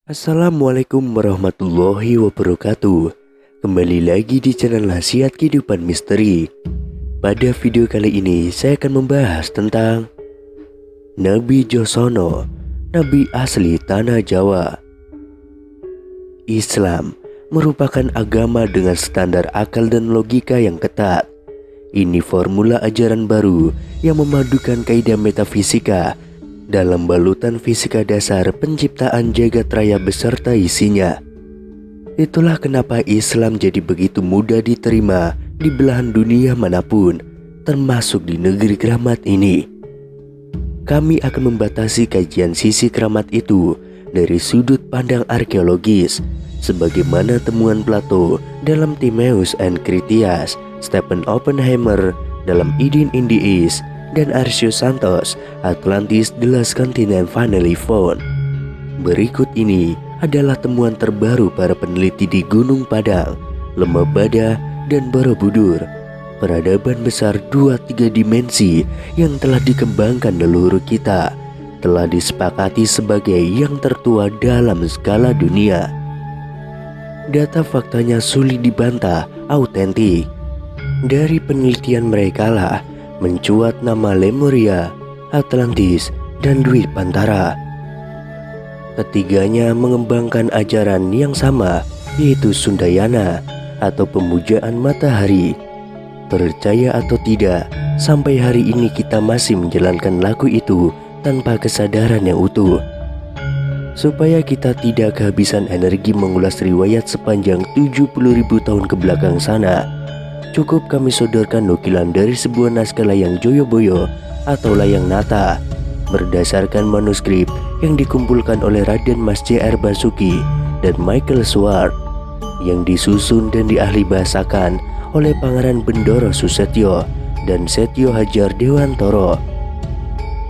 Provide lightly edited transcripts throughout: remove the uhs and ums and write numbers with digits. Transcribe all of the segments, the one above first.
Assalamualaikum warahmatullahi wabarakatuh. Kembali lagi di channel Nasihat Kehidupan Misteri. Pada video kali ini saya akan membahas tentang Nabi Josono, Nabi asli Tanah Jawa. Islam merupakan agama dengan standar akal dan logika yang ketat. Ini formula ajaran baru yang memadukan kaidah metafisika dalam balutan fisika dasar penciptaan jagat raya beserta isinya. Itulah kenapa Islam jadi begitu mudah diterima di belahan dunia manapun, termasuk di negeri keramat ini. Kami akan membatasi kajian sisi keramat itu dari sudut pandang arkeologis, sebagaimana temuan Plato dalam Timaeus and Critias, Stephen Oppenheimer dalam Eden in the East, dan Arsius Santos, Atlantis the Last Continent Finally Found. Berikut ini adalah temuan terbaru para peneliti di Gunung Padang, Lembah Bada, dan Borobudur. Peradaban besar 2-3 dimensi yang telah dikembangkan leluhur kita telah disepakati sebagai yang tertua dalam skala dunia. Data faktanya sulit dibantah, autentik. Dari penelitian mereka lah mencuat nama Lemuria, Atlantis, dan Dwipantara. Ketiganya mengembangkan ajaran yang sama, yaitu Sundayana atau pemujaan matahari. Percaya atau tidak, sampai hari ini kita masih menjalankan laku itu tanpa kesadaran yang utuh. Supaya kita tidak kehabisan energi mengulas riwayat sepanjang 70.000 tahun ke belakang sana, cukup kami sodorkan nukilan dari sebuah naskah layang Joyoboyo atau layang Nata berdasarkan manuskrip yang dikumpulkan oleh Raden Mas J.R. Basuki dan Michael Swart, yang disusun dan diahli bahasakan oleh Pangeran Bendoro Susetyo dan Setyo Hajar Dewantoro.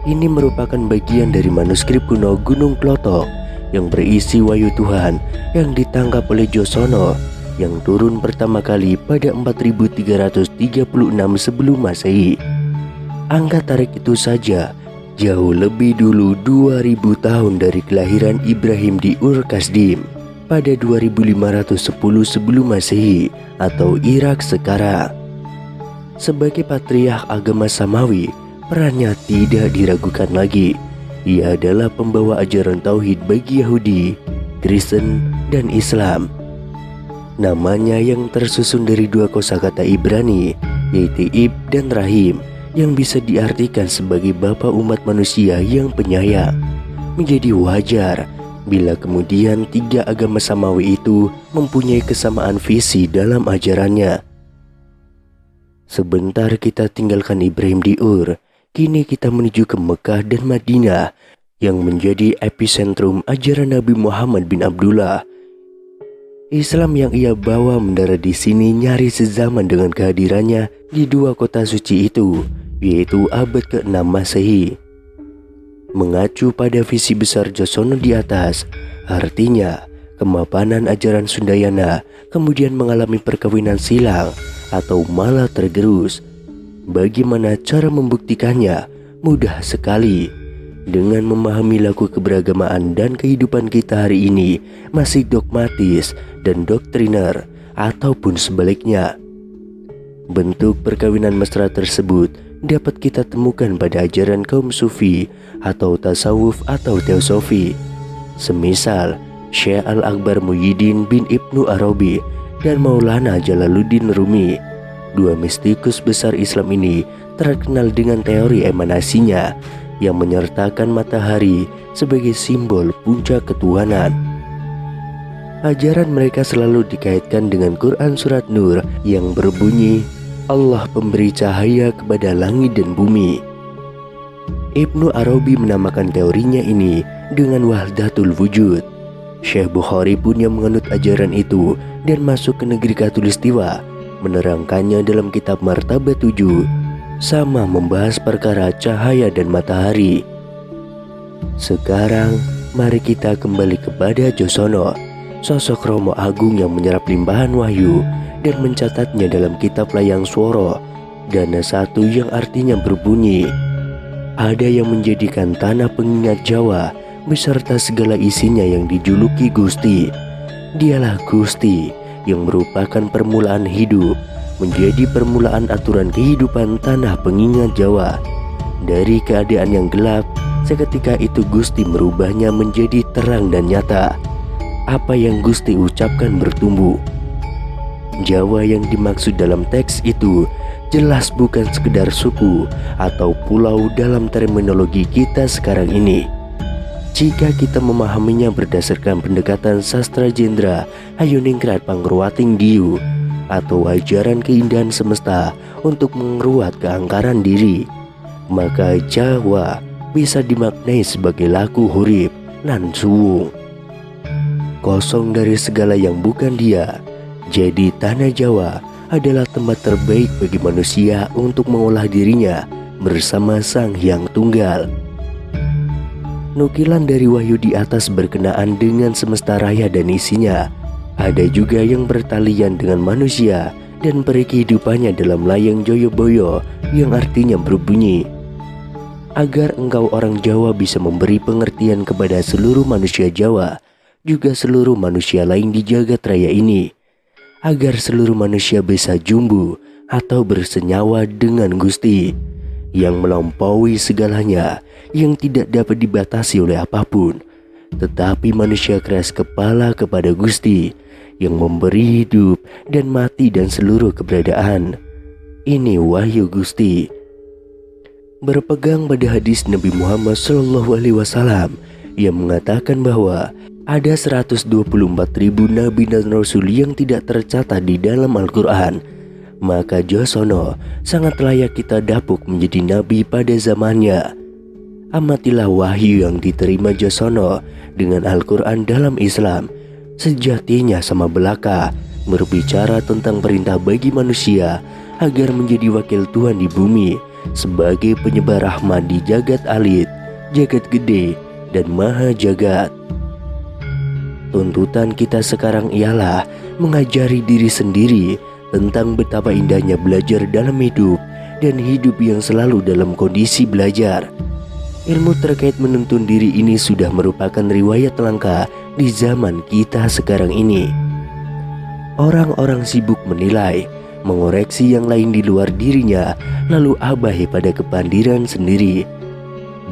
Ini merupakan bagian dari manuskrip kuno Gunung Klotok yang berisi wahyu Tuhan yang ditangkap oleh Josono yang turun pertama kali pada 4336 sebelum Masehi. Angka tarik itu saja jauh lebih dulu 2000 tahun dari kelahiran Ibrahim di Ur Kasdim pada 2510 sebelum Masehi atau Irak sekarang. Sebagai patriark agama Samawi, perannya tidak diragukan lagi. Ia adalah pembawa ajaran tauhid bagi Yahudi, Kristen, dan Islam. Namanya yang tersusun dari dua kosakata Ibrani, yaitu Ib dan Rahim, yang bisa diartikan sebagai bapa umat manusia yang penyayang. Menjadi wajar bila kemudian tiga agama samawi itu mempunyai kesamaan visi dalam ajarannya. Sebentar kita tinggalkan Ibrahim di Ur, kini kita menuju ke Mekah dan Madinah yang menjadi epicentrum ajaran Nabi Muhammad bin Abdullah. Islam yang ia bawa mendarat di sini nyaris sezaman dengan kehadirannya di dua kota suci itu, yaitu abad ke-6 Masehi. Mengacu pada visi besar Josono di atas, artinya kemapanan ajaran Sundayana kemudian mengalami perkawinan silang atau malah tergerus. Bagaimana cara membuktikannya? Mudah sekali. Dengan memahami laku keberagamaan dan kehidupan kita hari ini masih dogmatis dan doktriner ataupun sebaliknya. Bentuk perkawinan mesra tersebut dapat kita temukan pada ajaran kaum sufi atau tasawuf atau teosofi. Semisal Syekh Al-Akbar Muhyiddin bin Ibnu Arabi dan Maulana Jalaluddin Rumi. Dua mistikus besar Islam ini terkenal dengan teori emanasinya yang menyertakan matahari sebagai simbol puncak ketuhanan. Ajaran mereka selalu dikaitkan dengan Quran Surat Nur yang berbunyi, Allah pemberi cahaya kepada langit dan bumi. Ibnu Arabi menamakan teorinya ini dengan Wahdatul Wujud. Syekh Bukhari pun yang menganut ajaran itu dan masuk ke negeri Khatulistiwa menerangkannya dalam kitab Martabat 7, sama membahas perkara cahaya dan matahari. Sekarang mari kita kembali kepada Josono, sosok Romo Agung yang menyerap limpahan wahyu dan mencatatnya dalam kitab Layang Swara Dana 1 yang artinya berbunyi, ada yang menjadikan tanah pengingat Jawa beserta segala isinya yang dijuluki Gusti. Dialah Gusti yang merupakan permulaan hidup, menjadi permulaan aturan kehidupan tanah pengingat Jawa. Dari keadaan yang gelap, seketika itu Gusti merubahnya menjadi terang dan nyata. Apa yang Gusti ucapkan bertumbuh. Jawa yang dimaksud dalam teks itu jelas bukan sekedar suku atau pulau dalam terminologi kita sekarang ini. Jika kita memahaminya berdasarkan pendekatan sastra Jendra Hayuningrat Pangruating Diu atau ajaran keindahan semesta untuk mengeruat keangkaran diri, maka Jawa bisa dimaknai sebagai laku hurip nan suwung, kosong dari segala yang bukan dia. Jadi tanah Jawa adalah tempat terbaik bagi manusia untuk mengolah dirinya bersama Sang Hyang Tunggal. Nukilan dari wahyu di atas berkenaan dengan semesta raya dan isinya. Ada juga yang bertalian dengan manusia dan peri kehidupannya dalam layang Joyoboyo yang artinya berbunyi, agar engkau orang Jawa bisa memberi pengertian kepada seluruh manusia Jawa, juga seluruh manusia lain di jagat raya ini, agar seluruh manusia bisa jumbu atau bersenyawa dengan Gusti yang melampaui segalanya, yang tidak dapat dibatasi oleh apapun. Tetapi manusia keras kepala kepada Gusti yang memberi hidup dan mati dan seluruh keberadaan. Ini wahyu Gusti. Berpegang pada hadis Nabi Muhammad SAW yang mengatakan bahwa ada 124.000 nabi dan rasul yang tidak tercatat di dalam Al-Quran, maka Josono sangat layak kita dapuk menjadi nabi pada zamannya. Amatilah wahyu yang diterima Josono dengan Al-Quran dalam Islam. Sejatinya sama belaka, berbicara tentang perintah bagi manusia agar menjadi wakil Tuhan di bumi, sebagai penyebar rahmat di jagat alit, jagat gede, dan maha jagat. Tuntutan kita sekarang ialah mengajari diri sendiri tentang betapa indahnya belajar dalam hidup dan hidup yang selalu dalam kondisi belajar. Ilmu terkait menuntun diri ini sudah merupakan riwayat langka di zaman kita sekarang ini. Orang-orang sibuk menilai, mengoreksi yang lain di luar dirinya, lalu abai pada kepandiran sendiri.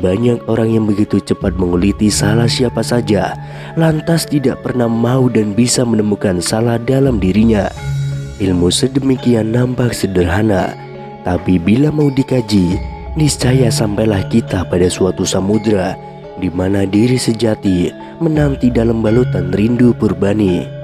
Banyak orang yang begitu cepat menguliti salah siapa saja, lantas tidak pernah mau dan bisa menemukan salah dalam dirinya. Ilmu sedemikian nampak sederhana, tapi bila mau dikaji, niscaya sampailah kita pada suatu samudra di mana diri sejati menanti dalam balutan rindu purbani.